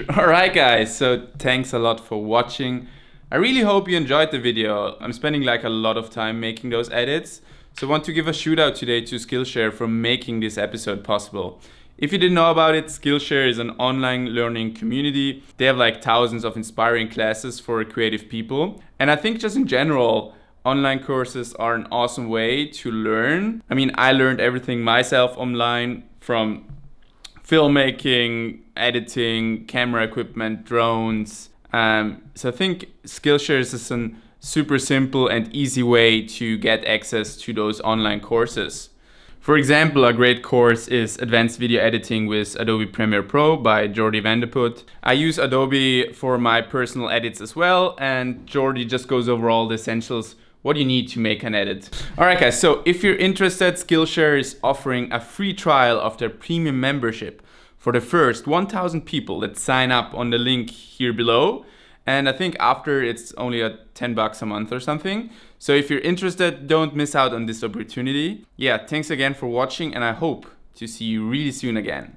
Alright guys, so thanks a lot for watching. I really hope you enjoyed the video. I'm spending like a lot of time making those edits. So I want to give a shout out today to Skillshare for making this episode possible. If you didn't know about it, Skillshare is an online learning community. They have like thousands of inspiring classes for creative people. And I think just in general, online courses are an awesome way to learn. I mean, I learned everything myself online, from filmmaking, editing, camera equipment, drones. So I think Skillshare is a super simple and easy way to get access to those online courses. For example, a great course is Advanced Video Editing with Adobe Premiere Pro by Jordi Vanderput. I use Adobe for my personal edits as well, and Jordi just goes over all the essentials, what you need to make an edit. Alright guys, so if you're interested, Skillshare is offering a free trial of their premium membership for the first 1,000 people that sign up on the link here below. And I think after it's only at $10 a month or something. So if you're interested, don't miss out on this opportunity. Yeah, thanks again for watching, and I hope to see you really soon again.